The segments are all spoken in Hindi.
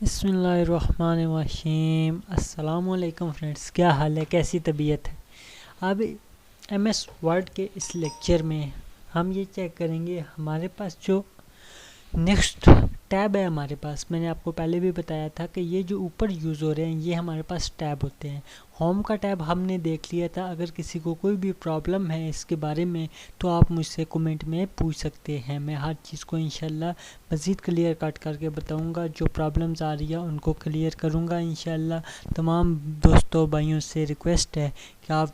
बिस्मिल्लाहिर्रहमानिर्रहीम। अस्सलामुअलैकुम फ्रेंड्स, क्या हाल है, कैसी तबीयत है। अब एमएस वर्ड के इस लेक्चर में हम ये चेक करेंगे हमारे पास जो नेक्स्ट टैब है। हमारे पास मैंने आपको पहले भी बताया था कि ये जो ऊपर यूज़ हो रहे हैं ये हमारे पास टैब होते हैं। होम का टैब हमने देख लिया था। अगर किसी को कोई भी प्रॉब्लम है इसके बारे में तो आप मुझसे कमेंट में पूछ सकते हैं। मैं हर चीज़ को इंशाल्लाह मज़ीद क्लियर कट करके बताऊंगा। जो प्रॉब्लम्स आ रही है उनको क्लियर करूंगा इंशाल्लाह। तमाम दोस्तों भाइयों से रिक्वेस्ट है कि आप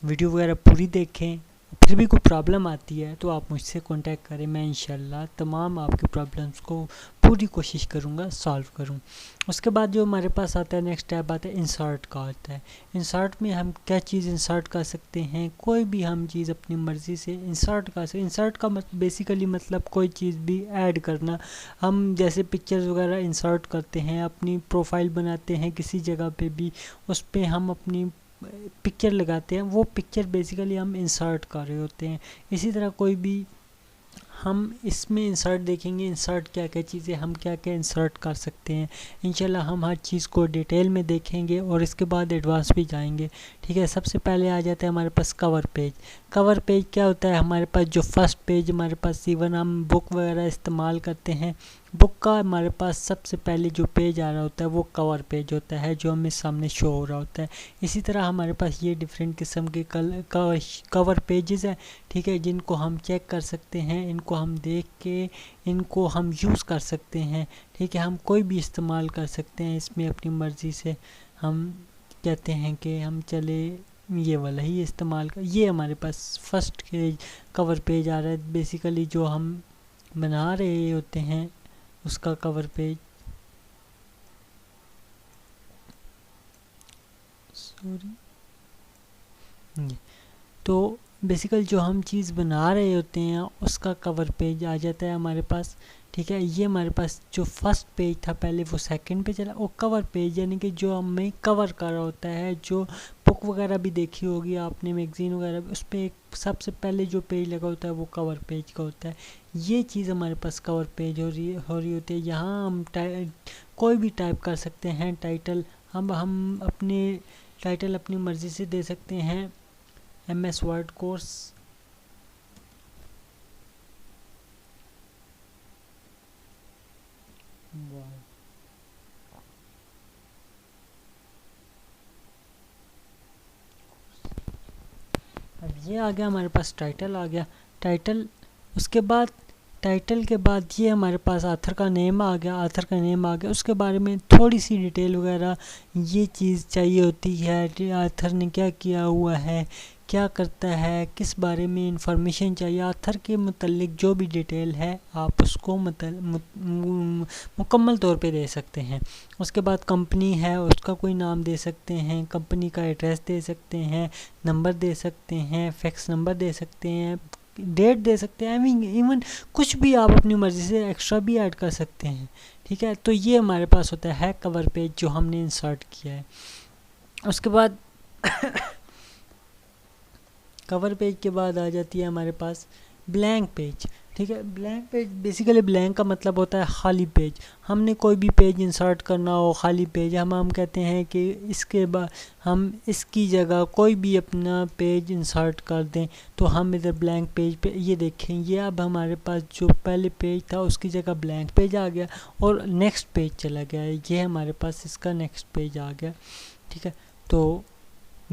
वीडियो वगैरह पूरी देखें। फिर भी कोई प्रॉब्लम आती है तो आप मुझसे कांटेक्ट करें। मैं इंशाल्लाह तमाम आपकी प्रॉब्लम्स को पूरी कोशिश करूँगा सॉल्व करूँ। उसके बाद जो हमारे पास आता है नेक्स्ट टैब आता है इंसर्ट का आता है। इंसर्ट में हम क्या चीज़ इंसर्ट कर सकते हैं, कोई भी हम चीज़ अपनी मर्ज़ी से इंसर्ट कर सकते। इंसर्ट का बेसिकली मतलब कोई चीज़ भी ऐड करना। हम जैसे पिक्चर्स वगैरह इंसर्ट करते हैं, अपनी प्रोफाइल बनाते हैं किसी जगह पे भी, उस पर हम अपनी पिक्चर लगाते हैं, वो पिक्चर बेसिकली हम इंसर्ट कर रहे होते हैं। इसी तरह कोई भी हम इसमें इंसर्ट देखेंगे, इंसर्ट क्या क्या चीज़ें हम क्या क्या इंसर्ट कर सकते हैं। इंशाल्लाह हम हर चीज़ को डिटेल में देखेंगे और इसके बाद एडवांस भी जाएंगे। ठीक है, सबसे पहले आ जाता है हमारे पास कवर पेज। कवर पेज क्या होता है, हमारे पास जो फर्स्ट पेज हमारे पास, इवन हम बुक वगैरह इस्तेमाल करते हैं, बुक का हमारे पास सबसे पहले जो पेज आ रहा होता है वो कवर पेज होता है, जो हमें सामने शो हो रहा होता है। इसी तरह हमारे पास ये डिफरेंट किस्म के कवर पेजेस हैं, ठीक है, जिनको हम चेक कर सकते हैं, इनको हम देख के इनको हम यूज़ कर सकते हैं। ठीक है, हम कोई भी इस्तेमाल कर सकते हैं इसमें अपनी मर्ज़ी से। हम कहते हैं कि हम चले ये वाला ही इस्तेमाल कर। ये हमारे पास फर्स्ट पेज कवर पेज आ रहा है, बेसिकली जो हम बना रहे होते हैं उसका कवर पेज। सॉरी, तो बेसिकल जो हम चीज़ बना रहे होते हैं उसका कवर पेज आ जाता है हमारे पास। ठीक है, ये हमारे पास जो फर्स्ट पेज था पहले वो सेकंड पे चला, वो कवर पेज यानी कि जो हमें कवर कर रहा होता है। जो बुक वगैरह भी देखी होगी आपने, मैगजीन वगैरह भी, उस पर एक सबसे पहले जो पेज लगा होता है वो कवर पेज का होता है। ये चीज़ हमारे पास कवर पेज हो रही होती है। यहाँ हम कोई भी टाइप कर सकते हैं टाइटल। हम अपने टाइटल अपनी मर्ज़ी से दे सकते हैं। एमएस वर्ड कोर्स अब ये आ गया हमारे पास, टाइटल आ गया। टाइटल, उसके बाद टाइटल के बाद ये हमारे पास ऑथर का नेम आ गया। ऑथर का नेम आ गया, उसके बारे में थोड़ी सी डिटेल वगैरह ये चीज़ चाहिए होती है। ऑथर ने क्या किया हुआ है, क्या करता है, किस बारे में इंफॉर्मेशन चाहिए, ऑथर के मुतल्लिक जो भी डिटेल है आप उसको मुकम्मल तौर पे दे सकते हैं। उसके बाद कंपनी है उसका कोई नाम दे सकते हैं, कंपनी का एड्रेस दे सकते हैं, नंबर दे सकते हैं, फैक्स नंबर दे सकते हैं, डेट दे सकते हैं, इवन कुछ भी आप अपनी मर्ज़ी से एक्स्ट्रा भी ऐड कर सकते हैं। ठीक है, तो ये हमारे पास होता है कवर पेज जो हमने इंसर्ट किया है। उसके बाद कवर पेज के बाद आ जाती है हमारे पास ब्लैंक पेज। ठीक है, ब्लैंक पेज बेसिकली ब्लैंक का मतलब होता है खाली पेज। हमने कोई भी पेज इंसर्ट करना हो, खाली पेज, हम कहते हैं कि इसके बाद हम इसकी जगह कोई भी अपना पेज इंसर्ट कर दें तो हम इधर ब्लैंक पेज पे ये देखें, ये अब हमारे पास जो पहले पेज था उसकी जगह ब्लैंक पेज आ गया और नेक्स्ट पेज चला गया। ये हमारे पास इसका नेक्स्ट पेज आ गया। ठीक है, तो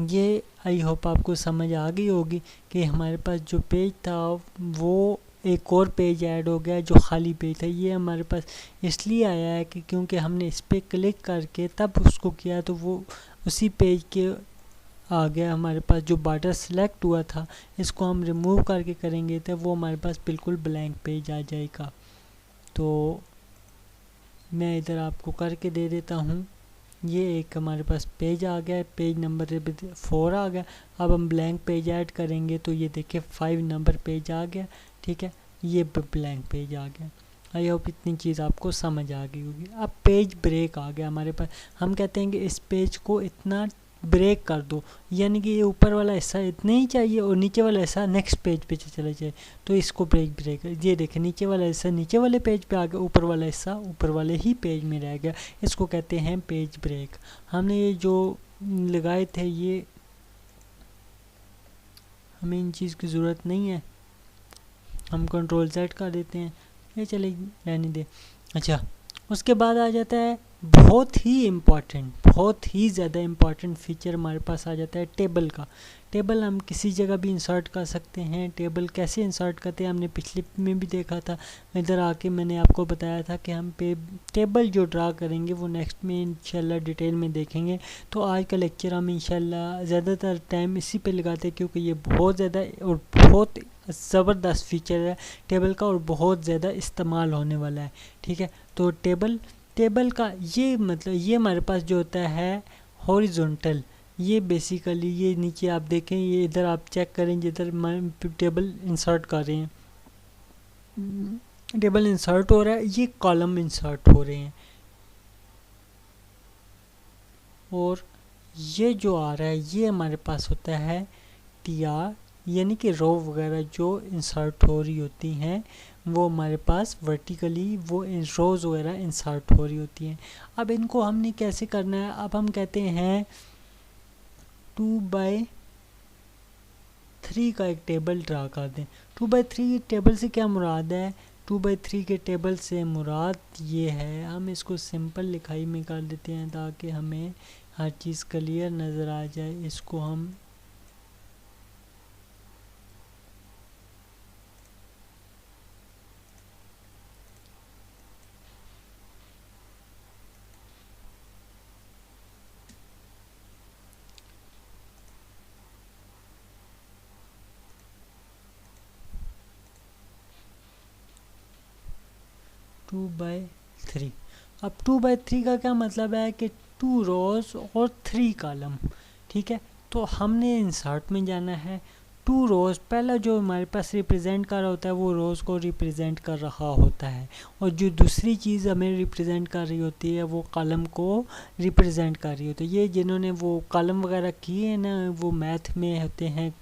ये आई होप आपको समझ आ गई होगी कि हमारे पास जो पेज था वो एक और पेज ऐड हो गया जो खाली पेज था। ये हमारे पास इसलिए आया है कि क्योंकि हमने इस पर क्लिक करके तब उसको किया तो वो उसी पेज के आ गया हमारे पास। जो बॉर्डर सेलेक्ट हुआ था इसको हम रिमूव करके करेंगे तो वो हमारे पास बिल्कुल ब्लैंक पेज आ जाएगा। तो मैं इधर आपको करके दे देता हूँ। ये एक हमारे पास पेज आ गया, पेज नंबर 4 आ गया। अब हम ब्लैंक पेज ऐड करेंगे तो ये देखिए 5 नंबर पेज आ गया। ठीक है, ये ब्लैंक पेज आ गया। आई होप इतनी चीज़ आपको समझ आ गई होगी। अब पेज ब्रेक आ गया हमारे पास। हम कहते हैं कि इस पेज को इतना ब्रेक कर दो, यानी कि ये ऊपर वाला हिस्सा इतना ही चाहिए और नीचे वाला हिस्सा नेक्स्ट पेज पे चला जाए, तो इसको ब्रेक। ये देखें, नीचे वाला हिस्सा नीचे वाले पेज पे आ गया, ऊपर वाला हिस्सा ऊपर वाले ही पेज में रह गया, इसको कहते हैं पेज ब्रेक। हमने ये जो लगाए थे ये हमें इन चीज़ की ज़रूरत नहीं है, हम कंट्रोल सेट कर देते हैं, ये चले रहने दे। अच्छा, उसके बाद आ जाता है बहुत ही ज़्यादा इम्पॉर्टेंट फीचर हमारे पास आ जाता है टेबल का। टेबल हम किसी जगह भी इंसर्ट कर सकते हैं। टेबल कैसे इंसर्ट करते हैं हमने पिछले में भी देखा था, इधर आके मैंने आपको बताया था कि हम टेबल जो ड्रा करेंगे वो नेक्स्ट में इंशाल्लाह डिटेल में देखेंगे। तो आज का लेक्चर हम इंशाल्लाह ज़्यादातर टाइम इसी पे लगाते हैं, क्योंकि ये बहुत ज़्यादा और बहुत ज़बरदस्त फीचर है टेबल का और बहुत ज़्यादा इस्तेमाल होने वाला है। ठीक है, तो टेबल का ये मतलब ये हमारे पास जो होता है हॉरिजॉन्टल, ये बेसिकली ये नीचे आप देखें, ये इधर आप चेक करें जिधर टेबल इंसर्ट कर रहे हैं, टेबल इंसर्ट हो रहा है, ये कॉलम इंसर्ट हो रहे हैं, और ये जो आ रहा है ये हमारे पास होता है टीआर, यानी कि रो वगैरह जो इंसर्ट हो रही होती हैं वो हमारे पास वर्टिकली वो रोज़ वगैरह इंसर्ट हो रही होती हैं। अब इनको हमने कैसे करना है, अब हम कहते हैं 2x3 का एक टेबल ड्रा कर दें। 2x3 टेबल से क्या मुराद है, 2x3 के टेबल से मुराद ये है, हम इसको सिंपल लिखाई में कर देते हैं ताकि हमें हर चीज़ क्लियर नज़र आ जाए। इसको हम 2x3। अब 2x3 का क्या मतलब है कि 2 रोज़ और 3 कॉलम। ठीक है, तो हमने इंसर्ट में जाना है, 2 रोज़ पहला जो हमारे पास रिप्रेजेंट कर रहा होता है वो रोज़ को रिप्रेजेंट कर रहा होता है, और जो दूसरी चीज़ हमें रिप्रेजेंट कर रही होती है वो कॉलम को रिप्रेजेंट कर रही होती है। ये जिन्होंने वो कॉलम वगैरह किए हैं ना, वो मैथ में होते हैं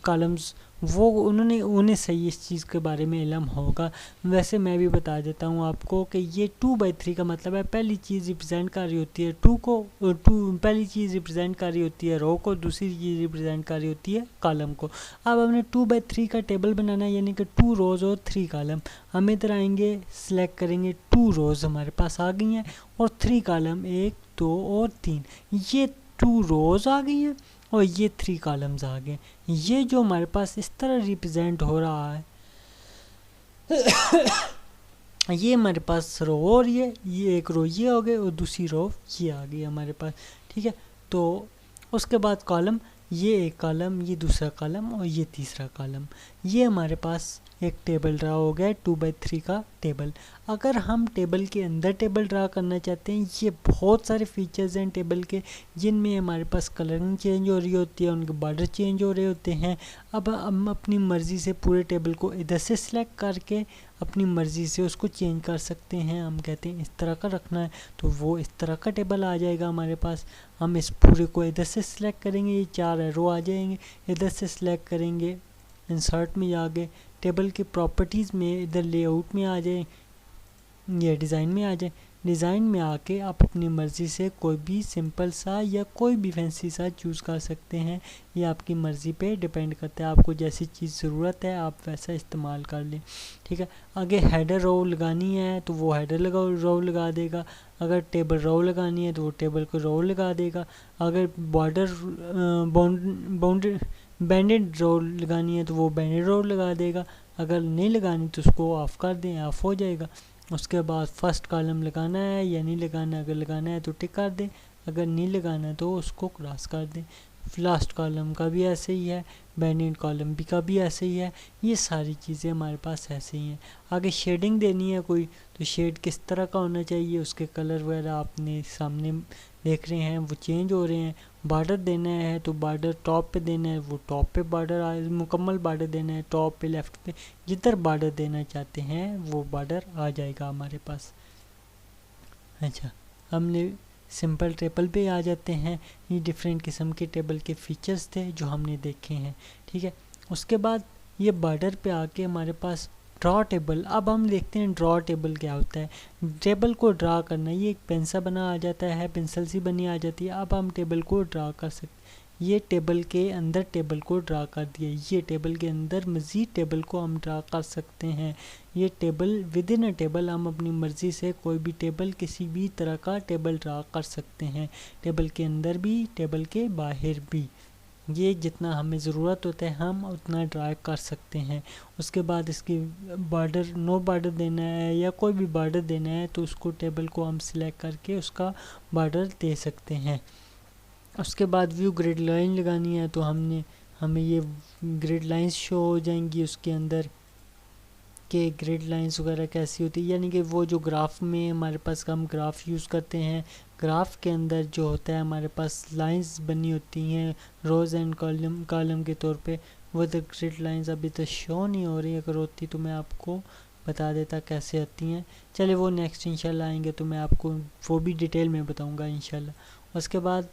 कॉलम्स, वो उन्हें सही इस चीज़ के बारे में इल्म होगा। वैसे मैं भी बता देता हूँ आपको कि ये 2x3 का मतलब है पहली चीज़ रिप्रेजेंट कर रही होती है पहली चीज़ रिप्रेजेंट कर रही होती है रो को, दूसरी चीज़ रिप्रेजेंट कर रही होती है कॉलम को। अब हमने 2x3 का टेबल बनाना है, यानी कि 2 रोज़ और 3 कॉलम। हम इधर आएंगे, सिलेक्ट करेंगे, 2 रोज़ हमारे पास आ गई हैं और 3 कॉलम 1 2 और 3, ये 2 रोज़ आ गई हैं और ये 3 कॉलम्स आ गए। ये जो हमारे पास इस तरह रिप्रेजेंट हो रहा है ये हमारे पास रो हो रही है, ये एक रो ये हो गए और दूसरी रो ये आ गई हमारे पास। ठीक है, तो उसके बाद कॉलम, ये एक कॉलम, ये दूसरा कॉलम और ये तीसरा कॉलम, ये हमारे पास एक टेबल ड्रा हो गया 2x3 का टेबल। अगर हम टेबल के अंदर टेबल ड्रा करना चाहते हैं, ये बहुत सारे फीचर्स हैं टेबल के जिनमें हमारे पास कलरिंग चेंज हो रही होती है, उनके बॉर्डर चेंज हो रहे होते हैं। अब हम अपनी मर्ज़ी से पूरे टेबल को इधर से सिलेक्ट करके अपनी मर्ज़ी से उसको चेंज कर सकते हैं। हम कहते हैं इस तरह का रखना है तो वो इस तरह का टेबल आ जाएगा हमारे पास। हम इस पूरे को इधर से सिलेक्ट करेंगे, ये 4 एरो आ जाएंगे, इधर से सिलेक्ट करेंगे, इंसर्ट में जाके टेबल के प्रॉपर्टीज़ में इधर लेआउट में आ जाए, ये डिज़ाइन में आ जाए। डिज़ाइन में आके आप अपनी मर्ज़ी से कोई भी सिंपल सा या कोई भी फैंसी सा चूज़ कर सकते हैं, ये आपकी मर्ज़ी पे डिपेंड करता है, आपको जैसी चीज़ ज़रूरत है आप वैसा इस्तेमाल कर लें। ठीक है, आगे हेडर रो लगानी है तो वो हेडर रो लगा देगा, अगर टेबल रो लगानी है तो वो टेबल को रो लगा देगा, अगर बॉर्डर बैंडेड रो लगानी है तो वो बैंडेड रो लगा देगा, अगर नहीं लगानी तो उसको ऑफ़ कर दें, ऑफ़ हो जाएगा। उसके बाद फर्स्ट कॉलम लगाना है या नहीं लगाना, अगर लगाना है तो टिक कर दें, अगर नहीं लगाना तो उसको क्रॉस कर दें। लास्ट कॉलम का भी ऐसे ही है, बैंडेड कॉलम भी का भी ऐसे ही है, ये सारी चीज़ें हमारे पास ऐसे ही हैं। आगे शेडिंग देनी है कोई तो शेड किस तरह का होना चाहिए, उसके कलर वगैरह आपने सामने देख रहे हैं वो चेंज हो रहे हैं। बॉर्डर देना है तो बॉर्डर टॉप पे देना है, वो टॉप पे बॉर्डर मुकम्मल बॉर्डर देना है, टॉप पे लेफ़्ट पे जिधर बॉर्डर देना चाहते हैं वो बॉर्डर आ जाएगा हमारे पास। अच्छा, हमने सिंपल टेबल पे आ जाते हैं। ये डिफरेंट किस्म के टेबल के फीचर्स थे जो हमने देखे हैं, ठीक है। उसके बाद ये बॉर्डर पे आके हमारे पास ड्रॉ टेबल। अब हम देखते हैं ड्रॉ टेबल क्या होता है। टेबल को ड्रा करना, ये एक पेंसिल बना आ जाता है, पेंसिल सी बनी आ जाती है। अब हम टेबल को ड्रा कर सकते, ये टेबल के अंदर टेबल को ड्रा कर दिया, ये टेबल के अंदर मज़ीद टेबल को हम ड्रा कर सकते हैं। ये table with in a table हम अपनी मर्ज़ी से कोई भी टेबल, किसी भी तरह का टेबल ड्रा कर सकते हैं, टेबल के अंदर भी टेबल के बाहर भी। ये जितना हमें ज़रूरत होता है हम उतना ड्रा कर सकते हैं। उसके बाद इसकी बॉर्डर, नो बॉर्डर देना है या कोई भी बॉर्डर देना है तो उसको टेबल को हम सिलेक्ट करके उसका बॉर्डर दे सकते हैं। उसके बाद व्यू ग्रिड लाइन लगानी है तो हमें ये ग्रिड लाइंस शो हो जाएंगी उसके अंदर के ग्रिड लाइंस वगैरह कैसी होती है, यानी कि वो जो ग्राफ में हमारे पास हम ग्राफ यूज़ करते हैं, ग्राफ के अंदर जो होता है हमारे पास लाइंस बनी होती हैं रोज़ एंड कॉलम के तौर पे। वो तो ग्रिड लाइंस अभी तो शो नहीं हो रही, अगर होती तो मैं आपको बता देता कैसे आती हैं। चलिए वो नेक्स्ट इंशाल्लाह आएंगे तो मैं आपको वो भी डिटेल में बताऊंगा इंशाल्लाह। उसके बाद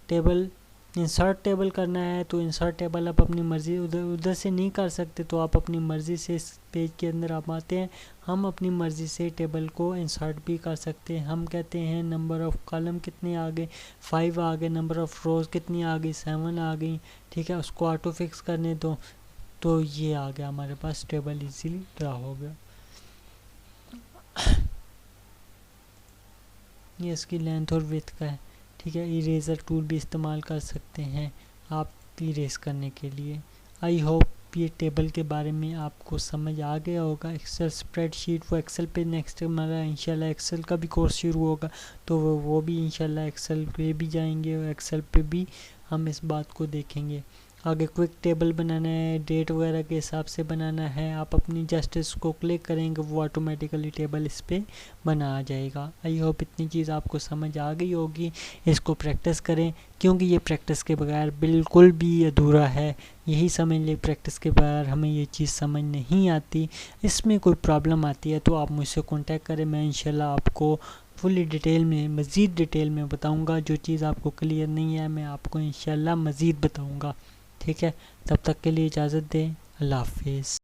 टेबल, इंसर्ट टेबल करना है तो इंसर्ट टेबल आप अपनी मर्ज़ी, उधर से नहीं कर सकते तो आप अपनी मर्ज़ी से इस पेज के अंदर आप आते हैं, हम अपनी मर्ज़ी से टेबल को इंसर्ट भी कर सकते हैं। हम कहते हैं नंबर ऑफ़ कॉलम कितने आ गए, 5 आ गए, नंबर ऑफ़ रोज़ कितनी आ गई, 7 आ गई, ठीक है। उसको ऑटो फिक्स करने दो तो ये आ गया हमारे पास, टेबल इजीली ड्रा हो गया। ये इसकी लेंथ और विड्थ का है, ठीक है। इरेज़र टूल भी इस्तेमाल कर सकते हैं आप इरेज़ करने के लिए। आई होप ये टेबल के बारे में आपको समझ आ गया होगा। एक्सेल स्प्रेडशीट, वो एक्सेल पे नेक्स्ट हमारा इंशाल्लाह एक्सेल का भी कोर्स शुरू होगा तो वो भी इंशाल्लाह एक्सेल पे भी जाएंगे और एक्सेल पे भी हम इस बात को देखेंगे। आगे क्विक टेबल बनाना है, डेट वगैरह के हिसाब से बनाना है, आप अपनी जस्ट इसको क्लिक करेंगे वो ऑटोमेटिकली टेबल इस पर बना आ जाएगा। आई होप इतनी चीज़ आपको समझ आ गई होगी। इसको प्रैक्टिस करें क्योंकि ये प्रैक्टिस के बगैर बिल्कुल भी अधूरा है। यही समझ लें, प्रैक्टिस के बगैर हमें ये चीज़ समझ नहीं आती। इसमें कोई प्रॉब्लम आती है तो आप मुझसे कॉन्टैक्ट करें, मैं इंशाल्लाह आपको फुली डिटेल में, मज़ीद डिटेल में बताऊंगा। जो चीज़ आपको क्लियर नहीं है मैं आपको इंशाल्लाह मज़ीद बताऊंगा, ठीक है। तब तक के लिए इजाज़त दें, अल्लाह हाफिज़।